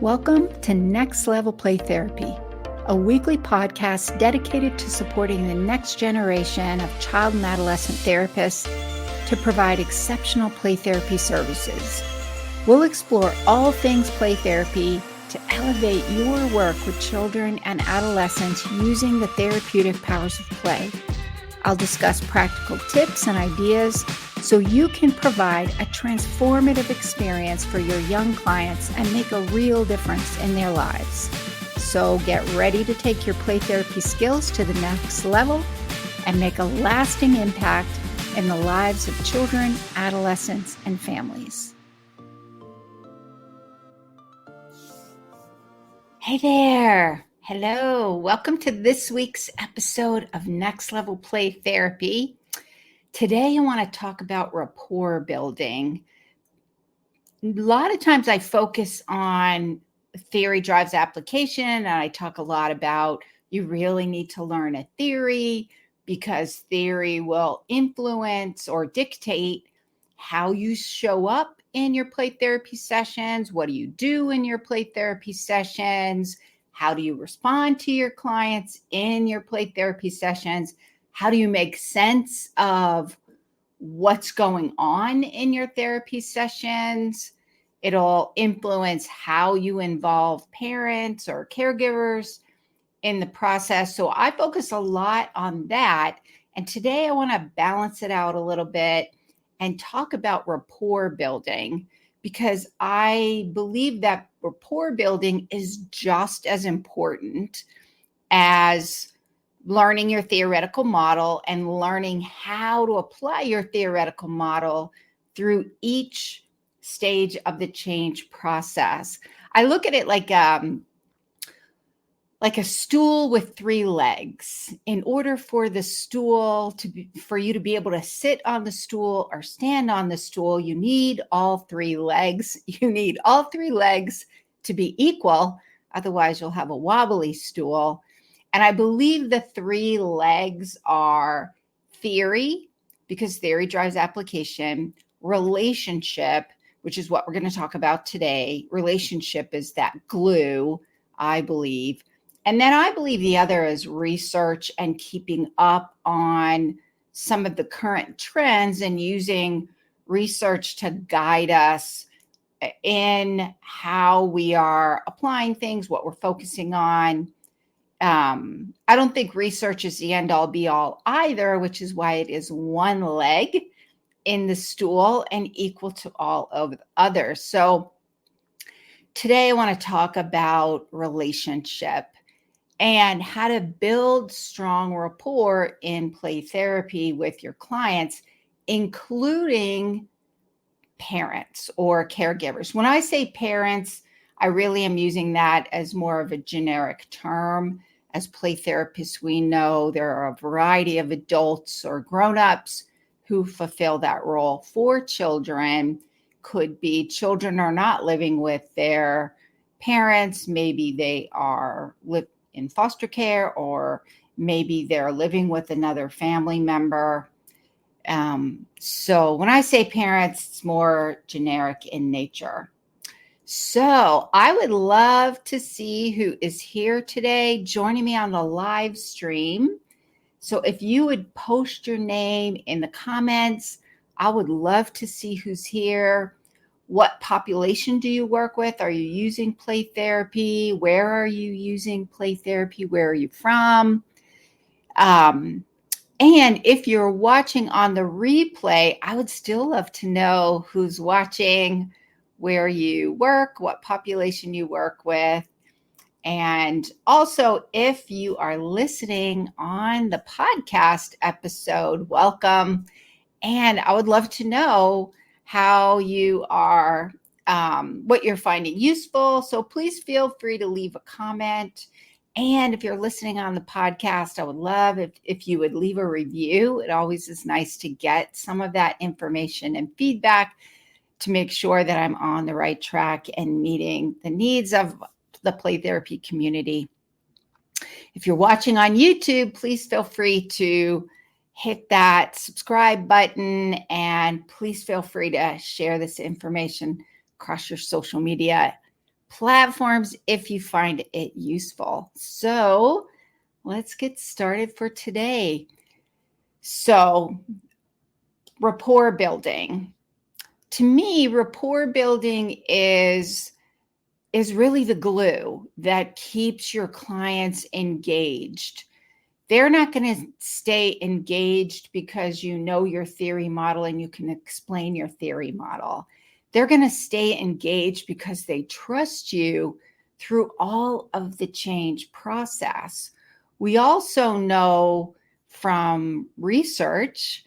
Welcome to Next Level Play Therapy, a weekly podcast dedicated to supporting the next generation of child and adolescent therapists to provide exceptional play therapy services. We'll explore all things play therapy to elevate your work with children and adolescents using the therapeutic powers of play. I'll discuss practical tips and ideas so you can provide a transformative experience for your young clients and make a real difference in their lives. So get ready to take your play therapy skills to the next level and make a lasting impact in the lives of children, adolescents, and families. Hey there. Hello. Welcome to this week's episode of Next Level Play Therapy. Today, I want to talk about rapport building. A lot of times I focus on theory drives application, and I talk a lot about you really need to learn a theory because theory will influence or dictate how you show up in your play therapy sessions. What do you do in your play therapy sessions? How do you respond to your clients in your play therapy sessions? How do you make sense of what's going on in your therapy sessions? It'll influence how you involve parents or caregivers in the process. So I focus a lot on that. And today I want to balance it out a little bit and talk about rapport building, because I believe that rapport building is just as important as learning your theoretical model and learning how to apply your theoretical model through each stage of the change process. I look at it like a stool with three legs. In order for the stool for you to be able to sit on the stool or stand on the stool, you need all three legs. You need all three legs to be equal. Otherwise, you'll have a wobbly stool. And I believe the three legs are theory, because theory drives application, relationship, which is what we're going to talk about today. Relationship is that glue, I believe. And then I believe the other is research and keeping up on some of the current trends and using research to guide us in how we are applying things, what we're focusing on. I don't think research is the end all be all either, which is why it is one leg in the stool and equal to all of the others. So today I want to talk about relationship and how to build strong rapport in play therapy with your clients, including parents or caregivers. When I say parents, I really am using that as more of a generic term. As play therapists, we know there are a variety of adults or grown-ups who fulfill that role for children. Could be children are not living with their parents. Maybe they are in foster care, or maybe they're living with another family member. So when I say parents, it's more generic in nature. So I would love to see who is here today joining me on the live stream. So if you would post your name in the comments, I would love to see who's here. What population do you work with? Are you using play therapy? Where are you using play therapy? Where are you from? And if you're watching on the replay, I would still love to know who's watching, where you work, what population you work with. And also, if you are listening on the podcast episode, welcome. And I would love to know how you are, what you're finding useful. So please feel free to leave a comment. And if you're listening on the podcast, I would love if you would leave a review. It always is nice to get some of that information and feedback to make sure that I'm on the right track and meeting the needs of the play therapy community. If you're watching on YouTube, please feel free to hit that subscribe button, and please feel free to share this information across your social media platforms if you find it useful. So let's get started for today. So, rapport building. To me, rapport building is really the glue that keeps your clients engaged. They're not going to stay engaged because you know your theory model and you can explain your theory model. They're going to stay engaged because they trust you through all of the change process. We also know from research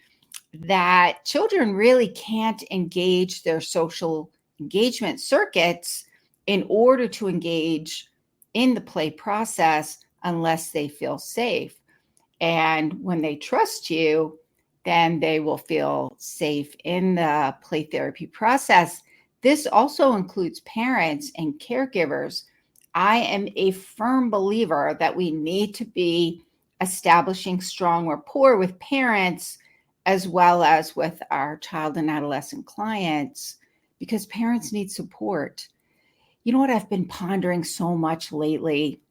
that children really can't engage their social engagement circuits in order to engage in the play process unless they feel safe. And when they trust you, then they will feel safe in the play therapy process. This also includes parents and caregivers. I am a firm believer that we need to be establishing strong rapport with parents as well as with our child and adolescent clients because parents need support. You know what I've been pondering so much lately?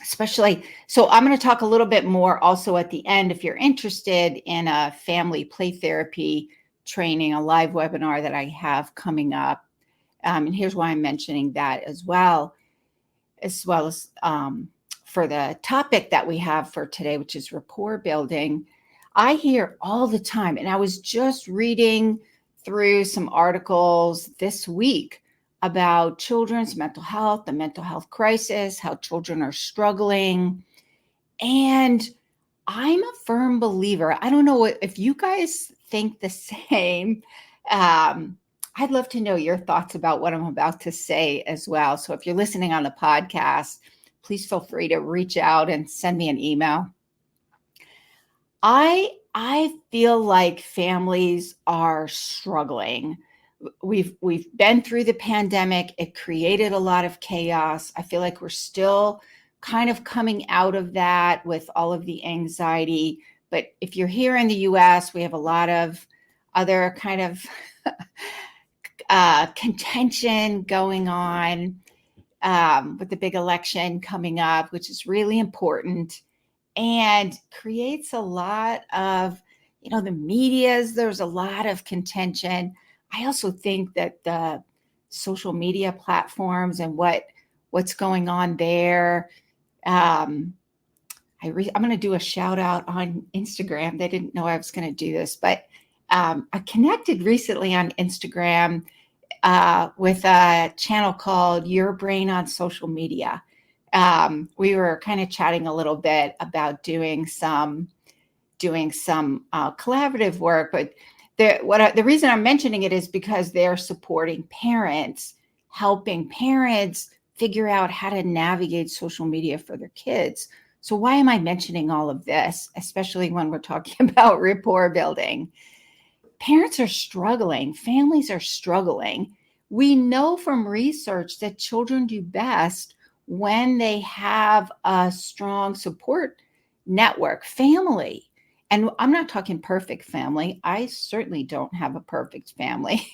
Especially, so I'm going to talk a little bit more also at the end if you're interested in a family play therapy training, a live webinar that I have coming up. And here's why I'm mentioning that as well as for the topic that we have for today, which is rapport building. I hear all the time, and I was just reading through some articles this week about children's mental health, the mental health crisis, how children are struggling. And I'm a firm believer. I don't know if you guys think the same. I'd love to know your thoughts about what I'm about to say as well. So if you're listening on the podcast, please feel free to reach out and send me an email. I feel like families are struggling. We've been through the pandemic. It created a lot of chaos. I feel like we're still kind of coming out of that with all of the anxiety. But if you're here in the US, we have a lot of other kind of contention going on with the big election coming up, which is really important and creates a lot of, the medias, there's a lot of contention. I also think that the social media platforms and what's going on there. I'm going to do a shout out on Instagram. They didn't know I was going to do this, but I connected recently on Instagram with a channel called Your Brain on Social Media. We were kind of chatting a little bit about doing some collaborative work, but the reason I'm mentioning it is because they're supporting parents, helping parents figure out how to navigate social media for their kids. So why am I mentioning all of this, especially when we're talking about rapport building? Parents are struggling. Families are struggling. We know from research that children do best when they have a strong support network, family. And I'm not talking perfect family. I certainly don't have a perfect family.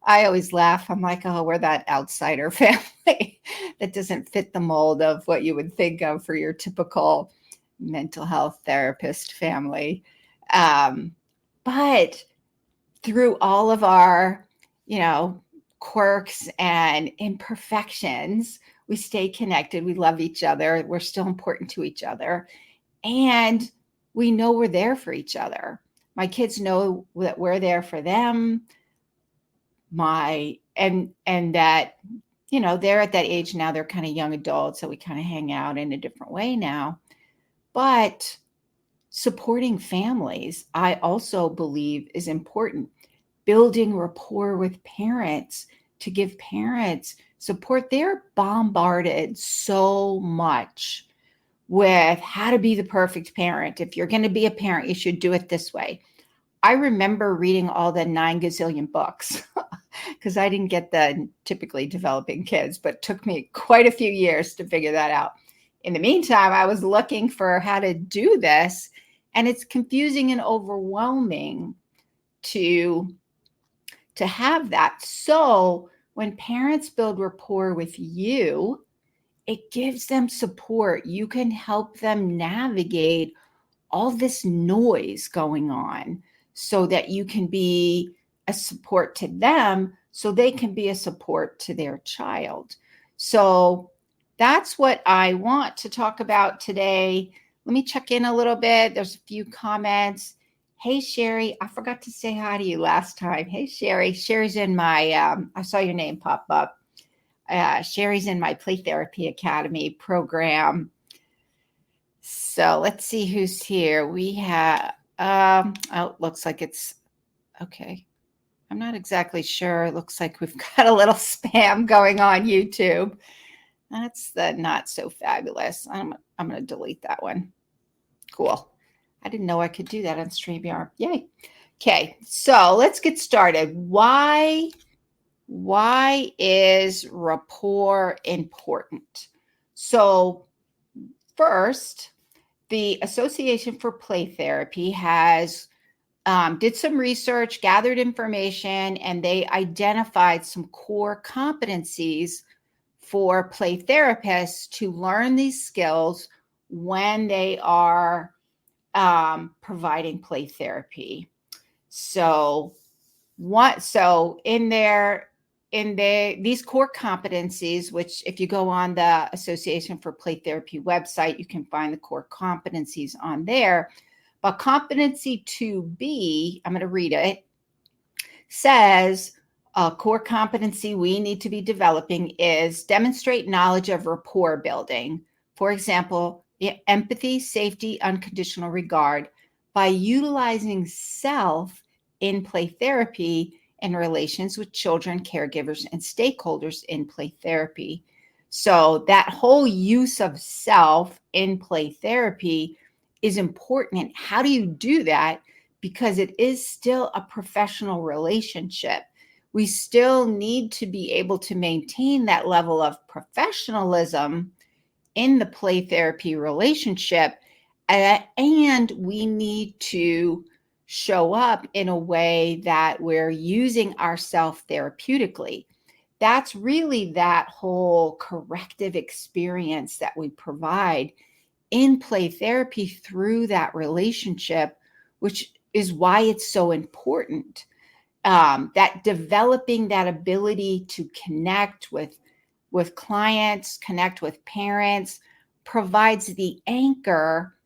I always laugh. I'm like, oh, we're that outsider family that doesn't fit the mold of what you would think of for your typical mental health therapist family. But through all of our, quirks and imperfections, we stay connected. We love each other. We're still important to each other. And we know we're there for each other. My kids know that we're there for them. And that, they're at that age now, they're kind of young adults. So we kind of hang out in a different way now. But supporting families, I also believe is important. Building rapport with parents to give parents support. They're bombarded so much with how to be the perfect parent. If you're going to be a parent, you should do it this way. I remember reading all the 9 gazillion books because I didn't get the typically developing kids, but it took me quite a few years to figure that out. In the meantime, I was looking for how to do this, and it's confusing and overwhelming to have that. So when parents build rapport with you, it gives them support. You can help them navigate all this noise going on so that you can be a support to them so they can be a support to their child. So that's what I want to talk about today. Let me check in a little bit. There's a few comments. Hey, Sherry, I forgot to say hi to you last time. Hey, Sherry. Sherry's in my, I saw your name pop up. Sherry's in my Play Therapy Academy program. So let's see who's here. We have, oh, looks like it's, okay. I'm not exactly sure. It looks like we've got a little spam going on YouTube. That's the not so fabulous. I'm going to delete that one. Cool. I didn't know I could do that on StreamYard. Yay. Okay, so let's get started. Why is rapport important? So first, the Association for Play Therapy has did some research, gathered information, and they identified some core competencies for play therapists to learn these skills when they are providing play therapy. So these core competencies, which if you go on the Association for Play Therapy website, you can find the core competencies on there. But competency 2B, I'm going to read it, says a core competency we need to be developing is demonstrate knowledge of rapport building. For example, empathy, safety, unconditional regard by utilizing self in play therapy in relations with children, caregivers, and stakeholders in play therapy. So that whole use of self in play therapy is important. And how do you do that? Because it is still a professional relationship. We still need to be able to maintain that level of professionalism in the play therapy relationship. And we need to show up in a way that we're using ourselves therapeutically. That's really that whole corrective experience that we provide in play therapy through that relationship, which is why it's so important. That developing that ability to connect with clients, connect with parents, provides the anchor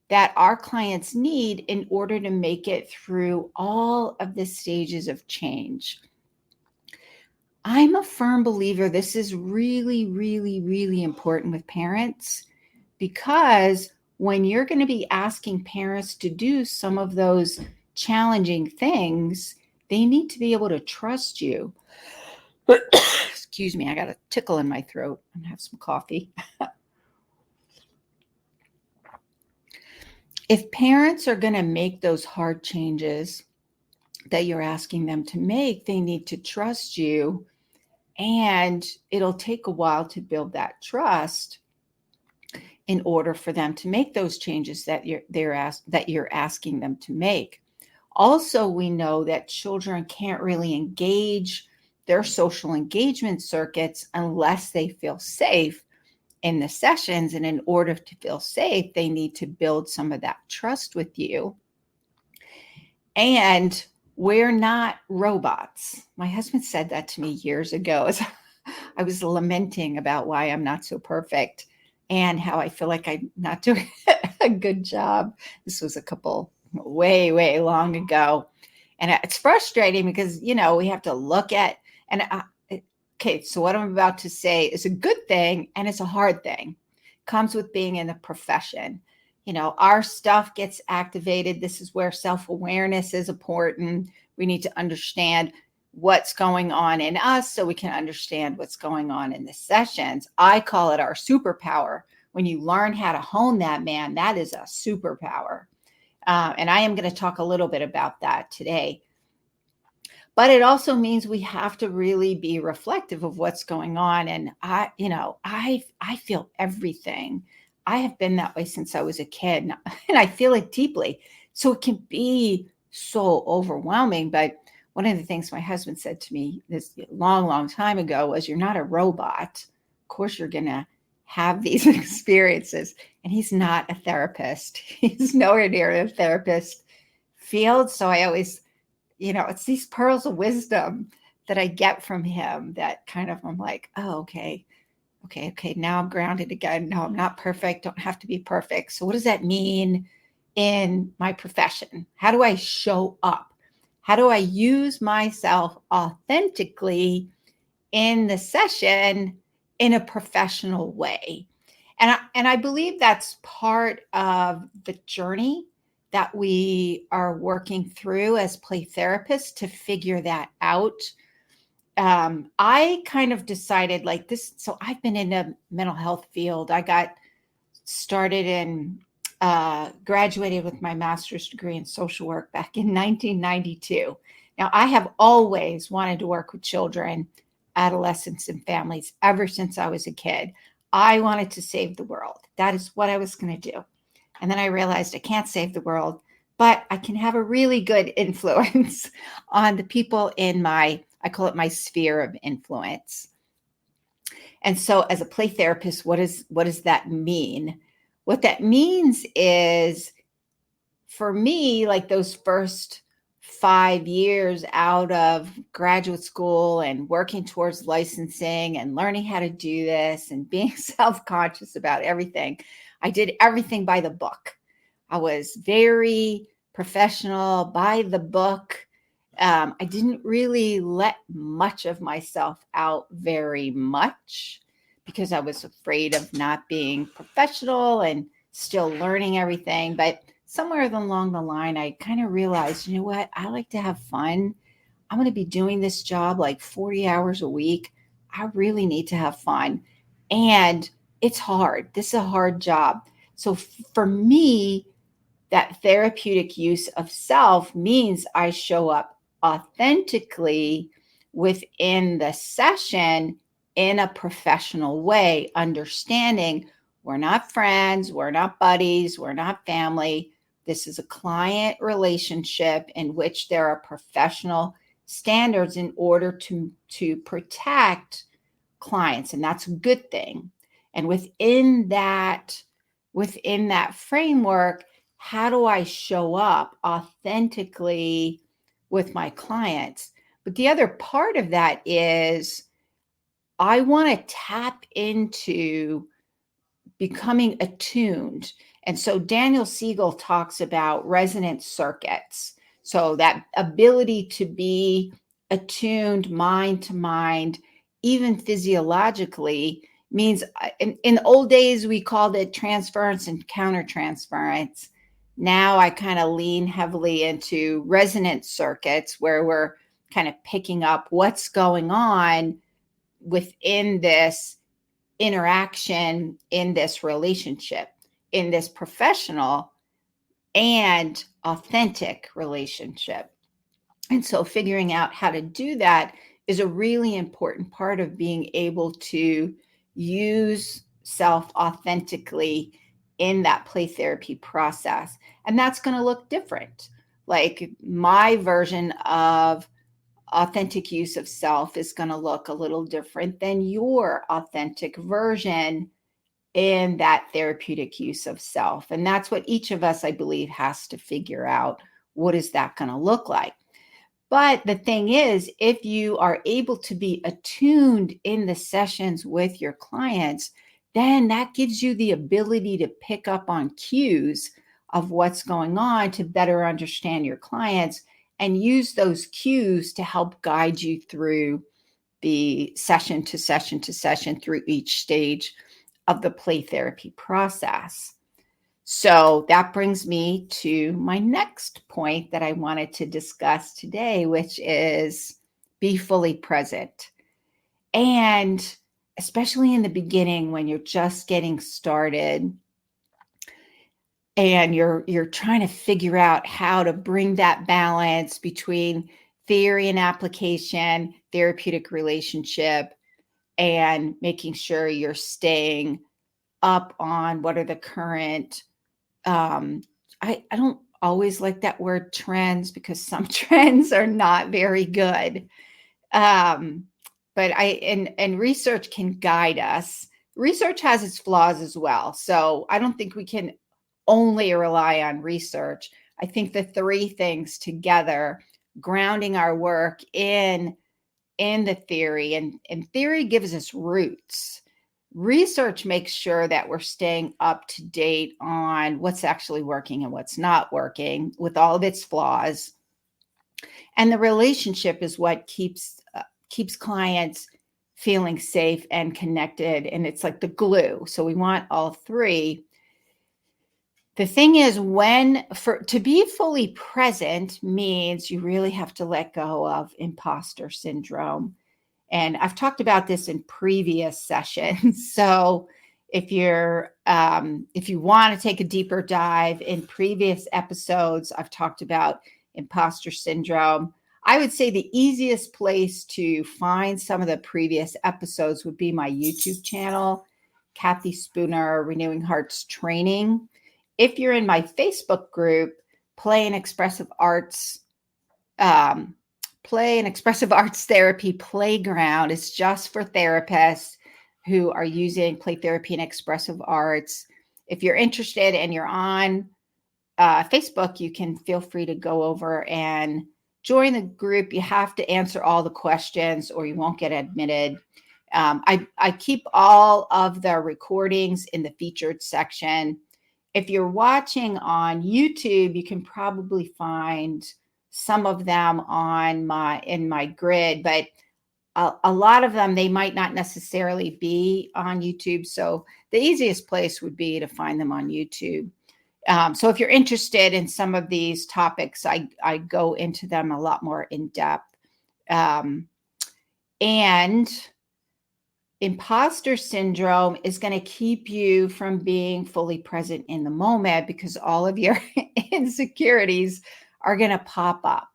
that our clients need in order to make it through all of the stages of change. I'm a firm believer this is really, really, really important with parents, because when you're going to be asking parents to do some of those challenging things, they need to be able to trust you. Excuse me, I got a tickle in my throat. I'm going to have some coffee. If parents are going to make those hard changes that you're asking them to make, they need to trust you. And it'll take a while to build that trust in order for them to make those changes that you're asking them to make. Also, we know that children can't really engage their social engagement circuits unless they feel safe in the sessions. And in order to feel safe, they need to build some of that trust with you. And we're not robots. My husband said that to me years ago as I was lamenting about why I'm not so perfect and how I feel like I'm not doing a good job. This was a couple way, way long ago. And it's frustrating because, we have to look at, okay, so what I'm about to say is a good thing and it's a hard thing. It comes with being in the profession. Our stuff gets activated. This is where self-awareness is important. We need to understand what's going on in us so we can understand what's going on in the sessions. I call it our superpower. When you learn how to hone that, man, that is a superpower. And I am going to talk a little bit about that today. But it also means we have to really be reflective of what's going on. And I feel everything. I have been that way since I was a kid, and I feel it deeply. So it can be so overwhelming. But one of the things my husband said to me this long, long time ago was, you're not a robot. Of course, you're going to have these experiences. And he's not a therapist. He's nowhere near a therapist field. So I always, it's these pearls of wisdom that I get from him that kind of, I'm like, oh, okay. Now I'm grounded again. No, I'm not perfect. Don't have to be perfect. So what does that mean in my profession? How do I show up? How do I use myself authentically in the session in a professional way? And I believe that's part of the journey that we are working through as play therapists to figure that out. I kind of decided like this. So I've been in the mental health field. I got started in, graduated with my master's degree in social work back in 1992. Now, I have always wanted to work with children, adolescents, and families ever since I was a kid. I wanted to save the world. That is what I was going to do. And then I realized I can't save the world, but I can have a really good influence on the people in I call it my sphere of influence. And so as a play therapist, what does that mean? What that means is, for me, like those first 5 years out of graduate school and working towards licensing and learning how to do this and being self-conscious about everything, I did everything by the book. I was very professional, by the book. I didn't really let much of myself out very much because I was afraid of not being professional and still learning everything. But somewhere along the line, I kind of realized, you know what? I like to have fun. I'm going to be doing this job like 40 hours a week. I really need to have fun. And it's hard. This is a hard job. So for me, that therapeutic use of self means I show up authentically within the session in a professional way, understanding we're not friends, we're not buddies, we're not family. This is a client relationship in which there are professional standards in order to protect clients, and that's a good thing. And within that framework, how do I show up authentically with my clients? But the other part of that is I want to tap into becoming attuned. And so Daniel Siegel talks about resonant circuits. So that ability to be attuned mind to mind, even physiologically, means in old days, we called it transference and countertransference. Now I kind of lean heavily into resonant circuits where we're kind of picking up what's going on within this interaction, in this relationship, in this professional and authentic relationship. And so figuring out how to do that is a really important part of being able to use self authentically in that play therapy process. And that's going to look different. Like my version of authentic use of self is going to look a little different than your authentic version in that therapeutic use of self. And that's what each of us, I believe, has to figure out. What is that going to look like? But the thing is, if you are able to be attuned in the sessions with your clients, then that gives you the ability to pick up on cues of what's going on to better understand your clients and use those cues to help guide you through the session to session to session through each stage of the play therapy process. So that brings me to my next point that I wanted to discuss today, which is be fully present. And especially in the beginning when you're just getting started and you're trying to figure out how to bring that balance between theory and application, therapeutic relationship, and making sure you're staying up on what are the current I always like that word trends because some trends are not very good. But and research can guide us. Research has its flaws as well. So I don't think we can only rely on research. I think the three things together, grounding our work in the theory, and theory gives us roots. Research makes sure that we're staying up to date on what's actually working and what's not working with all of its flaws. And the relationship is what keeps clients feeling safe and connected. And it's like the glue. So we want all three. The thing is, to be fully present means you really have to let go of imposter syndrome. And I've talked about this in previous sessions. So if you want to take a deeper dive in previous episodes, I've talked about imposter syndrome. I would say the easiest place to find some of the previous episodes would be my YouTube channel, Cathi Spooner, Renewing Hearts Training. If you're in my Facebook group, Play and Expressive Arts Therapy Playground is just for therapists who are using play therapy and expressive arts. If you're interested and you're on Facebook, you can feel free to go over and join the group. You have to answer all the questions or you won't get admitted. I keep all of the recordings in the featured section. If you're watching on YouTube, you can probably find some of them in my grid, but a lot of them, they might not necessarily be on YouTube. So the easiest place would be to find them on YouTube. So if you're interested in some of these topics, I go into them a lot more in depth. And imposter syndrome is going to keep you from being fully present in the moment because all of your insecurities are going to pop up.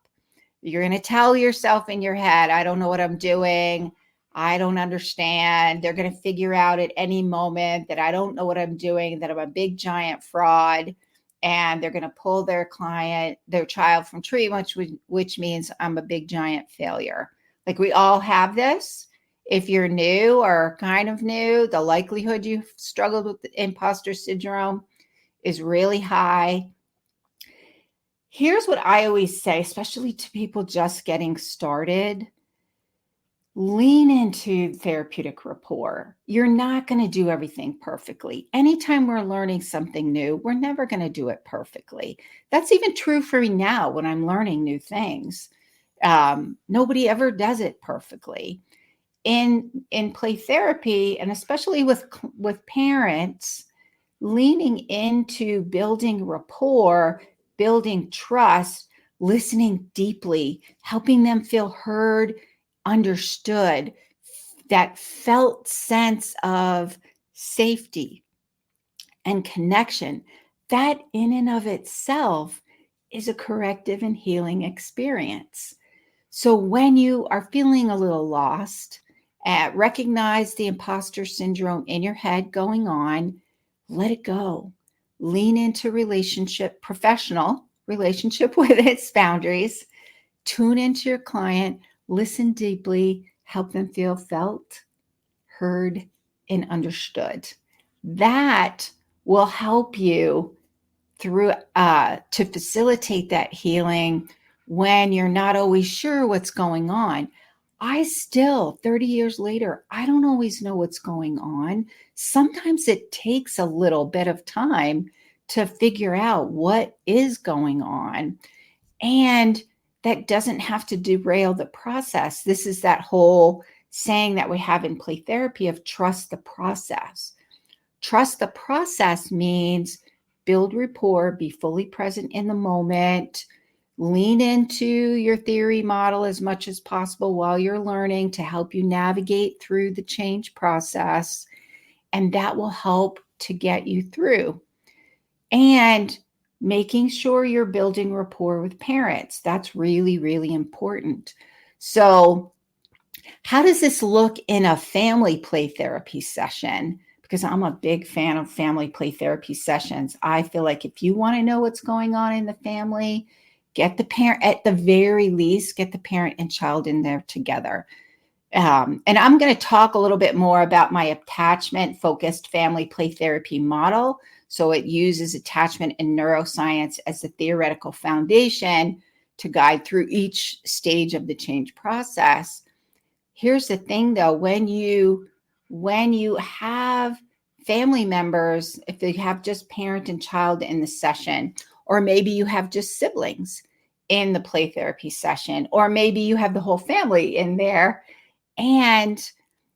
You're going to tell yourself in your head, I don't know what I'm doing. I don't understand. They're going to figure out at any moment that I don't know what I'm doing, that I'm a big giant fraud. And they're going to pull their child from treatment, which means I'm a big giant failure. Like we all have this. If you're new or kind of new, the likelihood you've struggled with imposter syndrome is really high. Here's what I always say, especially to people just getting started. Lean into therapeutic rapport. You're not going to do everything perfectly. Anytime we're learning something new, we're never going to do it perfectly. That's even true for me now when I'm learning new things. Nobody ever does it perfectly. In play therapy, and especially with parents, leaning into building rapport, building trust, listening deeply, helping them feel heard, understood, that felt sense of safety and connection, that in and of itself is a corrective and healing experience. So when you are feeling a little lost, recognize the imposter syndrome in your head going on, let it go. Lean into professional relationship with its boundaries. Tune into your client, listen deeply, help them feel felt, heard, and understood. That will help you through to facilitate that healing when you're not always sure what's going on. I still, 30 years later, I don't always know what's going on. Sometimes it takes a little bit of time to figure out what is going on. And that doesn't have to derail the process. This is that whole saying that we have in play therapy of trust the process. Trust the process means build rapport, be fully present in the moment, lean into your theory model as much as possible while you're learning to help you navigate through the change process. And that will help to get you through. And making sure you're building rapport with parents. That's really, really important. So how does this look in a family play therapy session? because I'm a big fan of family play therapy sessions. I feel like if you want to know what's going on in the family, get the parent, at the very least, get the parent and child in there together. And I'm going to talk a little bit more about my attachment-focused family play therapy model. So it uses attachment and neuroscience as the theoretical foundation to guide through each stage of the change process. Here's the thing, though, when you have family members, if they have just parent and child in the session, or maybe you have just siblings in the play therapy session, or maybe you have the whole family in there, and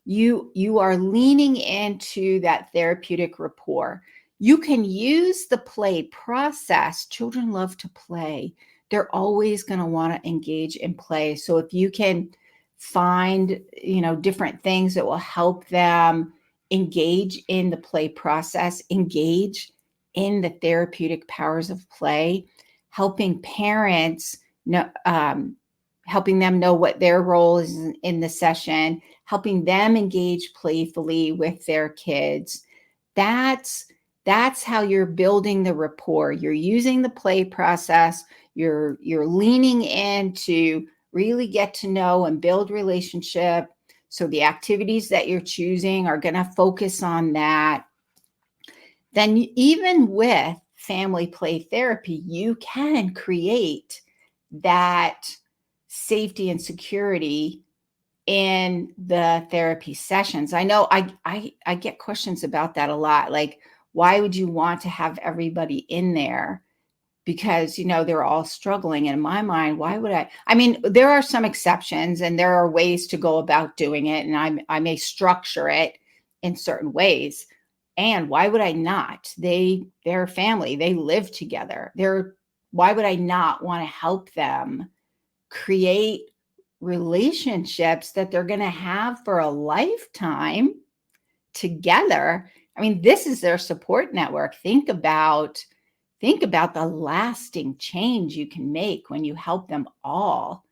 you are leaning into that therapeutic rapport. You can use the play process. Children love to play. They're always going to want to engage in play. So if you can find, different things that will help them engage in the play process, engage in the therapeutic powers of play, helping parents know, helping them know what their role is in the session, helping them engage playfully with their kids. That's how you're building the rapport. You're using the play process. You're leaning in to really get to know and build relationship. So the activities that you're choosing are going to focus on that. Then even with family play therapy, you can create that safety and security in the therapy sessions. I know I get questions about that a lot. Like, why would you want to have everybody in there? Because, they're all struggling. And in my mind, why would I mean, there are some exceptions and there are ways to go about doing it. And I may structure it in certain ways. And why would I not? They're family, they live together. Why would I not want to help them create relationships that they're going to have for a lifetime together? I mean, this is their support network. Think about the lasting change you can make when you help them all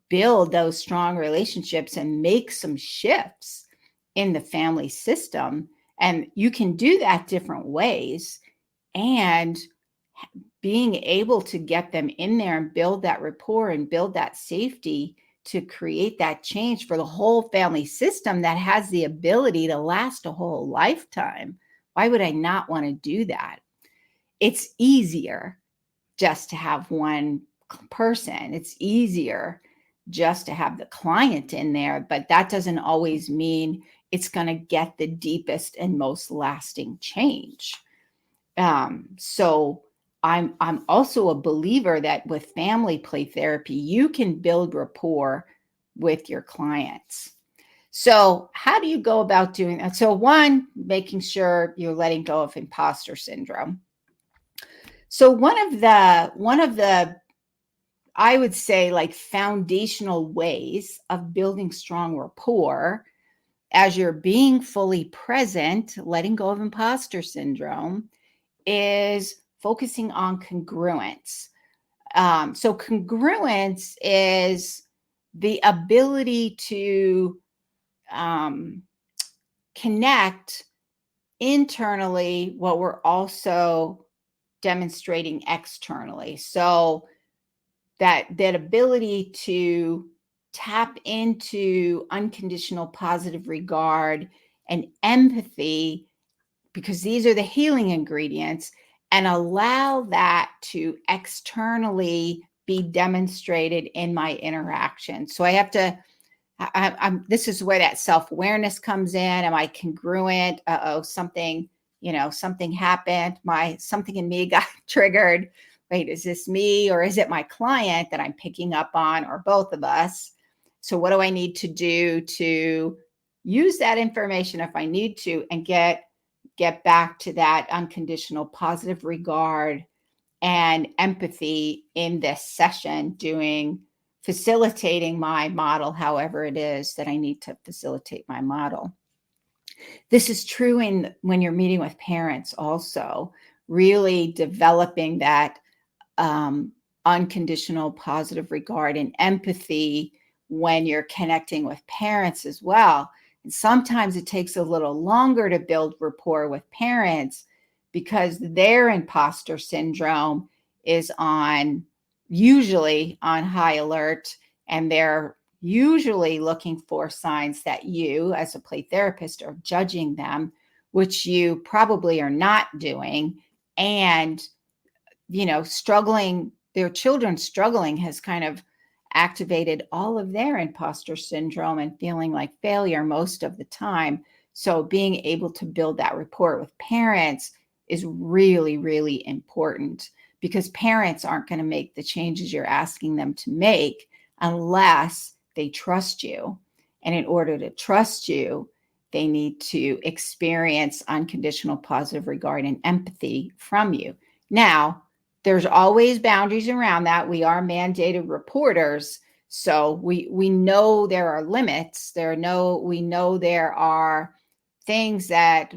build those strong relationships and make some shifts in the family system. And you can do that different ways. And being able to get them in there and build that rapport and build that safety to create that change for the whole family system that has the ability to last a whole lifetime. Why would I not want to do that? It's easier just to have one person. It's easier just to have the client in there, but that doesn't always mean it's going to get the deepest and most lasting change. So I'm also a believer that with family play therapy, you can build rapport with your clients. So how do you go about doing that? So one, making sure you're letting go of imposter syndrome. So one of the I would say like foundational ways of building strong rapport as you're being fully present, letting go of imposter syndrome, is focusing on congruence. So congruence is the ability to connect internally what we're also demonstrating externally. So that ability to tap into unconditional positive regard and empathy, because these are the healing ingredients, and allow that to externally be demonstrated in my interaction. So I have to, this is where that self-awareness comes in. Am I congruent? Something happened. Something in me got triggered. Wait, is this me or is it my client that I'm picking up on, or both of us? So what do I need to do to use that information if I need to, and get back to that unconditional positive regard and empathy in this session, facilitating my model, however it is that I need to facilitate my model. This is true when you're meeting with parents also, really developing that unconditional positive regard and empathy when you're connecting with parents as well. And sometimes it takes a little longer to build rapport with parents because their imposter syndrome is usually on high alert, and they're usually looking for signs that you, as a play therapist, are judging them, which you probably are not doing. And, their children struggling has kind of activated all of their imposter syndrome and feeling like failure most of the time. So being able to build that rapport with parents is really, really important, because parents aren't going to make the changes you're asking them to make unless they trust you. And in order to trust you, they need to experience unconditional positive regard and empathy from you. Now, there's always boundaries around that. We are mandated reporters, so we know there are limits. We know there are things that,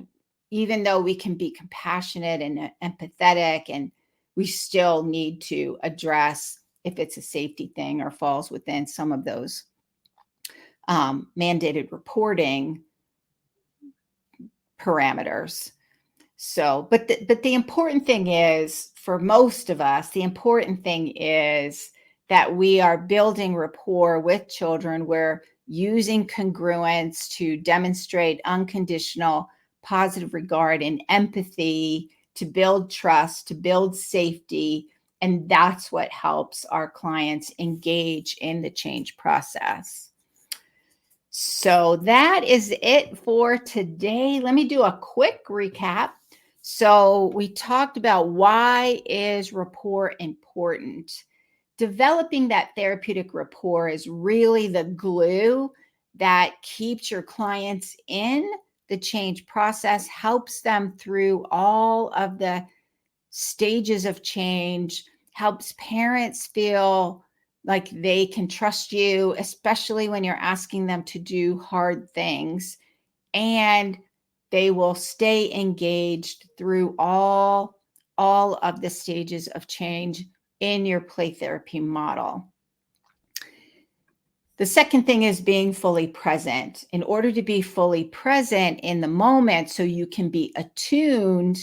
even though we can be compassionate and empathetic, and we still need to address if it's a safety thing or falls within some of those mandated reporting parameters. So, but the important thing is, for most of us, the important thing is that we are building rapport with children. We're using congruence to demonstrate unconditional positive regard and empathy, to build trust, to build safety. And that's what helps our clients engage in the change process. So that is it for today. Let me do a quick recap. So we talked about, why is rapport important? Developing that therapeutic rapport is really the glue that keeps your clients in the change process, helps them through all of the stages of change, helps parents feel like they can trust you, especially when you're asking them to do hard things. And they will stay engaged through all of the stages of change in your play therapy model. The second thing is being fully present. In order to be fully present in the moment, so you can be attuned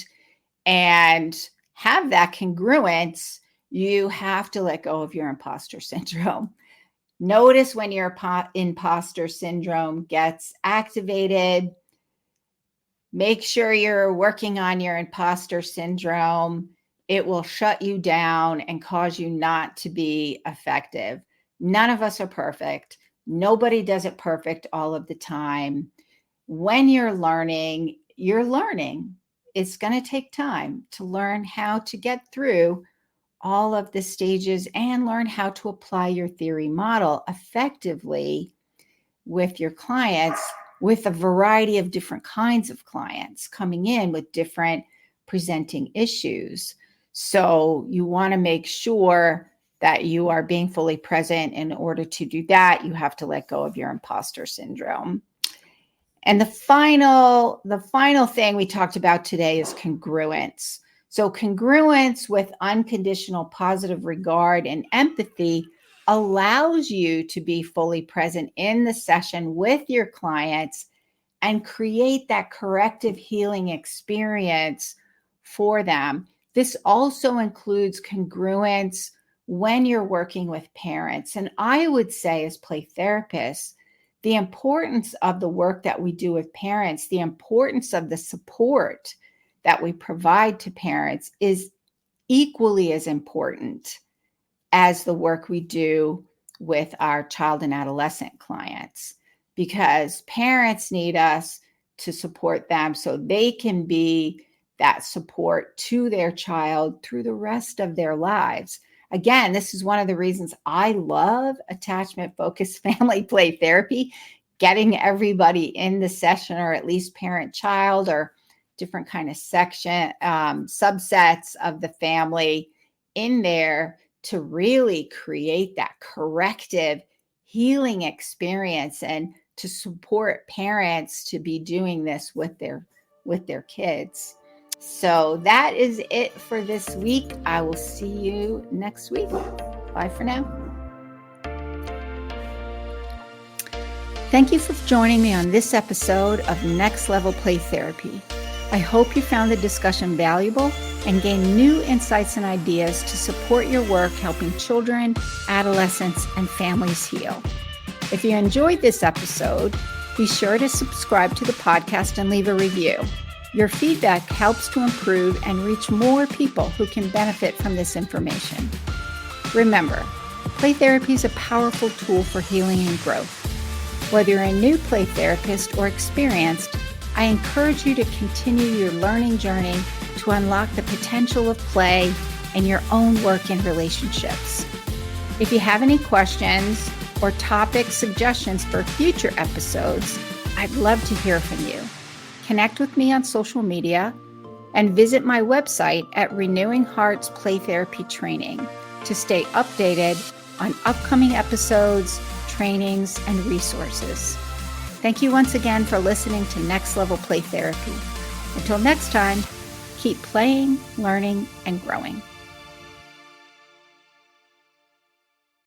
and have that congruence, you have to let go of your imposter syndrome. Notice when your imposter syndrome gets activated. Make sure you're working on your imposter syndrome. It will shut you down and cause you not to be effective. None of us are perfect. Nobody does it perfect all of the time. When you're learning, It's going to take time to learn how to get through all of the stages and learn how to apply your theory model effectively with your clients, with a variety of different kinds of clients coming in with different presenting issues. So you want to make sure that you are being fully present. In order to do that, you have to let go of your imposter syndrome. And the final thing we talked about today is congruence. So congruence with unconditional positive regard and empathy allows you to be fully present in the session with your clients and create that corrective healing experience for them. This also includes congruence when you're working with parents. And I would say, as play therapists, the importance of the work that we do with parents, the importance of the support that we provide to parents, is equally as important as the work we do with our child and adolescent clients, because parents need us to support them so they can be that support to their child through the rest of their lives. Again, this is one of the reasons I love attachment-focused family play therapy, getting everybody in the session, or at least parent-child, or different kind of subsets of the family in there, to really create that corrective healing experience and to support parents to be doing this with their kids. So that is it for this week. I will see you next week. Bye for now. Thank you for joining me on this episode of Next Level Play Therapy. I hope you found the discussion valuable and gained new insights and ideas to support your work helping children, adolescents, and families heal. If you enjoyed this episode, be sure to subscribe to the podcast and leave a review. Your feedback helps to improve and reach more people who can benefit from this information. Remember, play therapy is a powerful tool for healing and growth. Whether you're a new play therapist or experienced, I encourage you to continue your learning journey to unlock the potential of play in your own work and relationships. If you have any questions or topic suggestions for future episodes, I'd love to hear from you. Connect with me on social media and visit my website at Renewing Hearts Play Therapy Training to stay updated on upcoming episodes, trainings, and resources. Thank you once again for listening to Next Level Play Therapy. Until next time, keep playing, learning, and growing.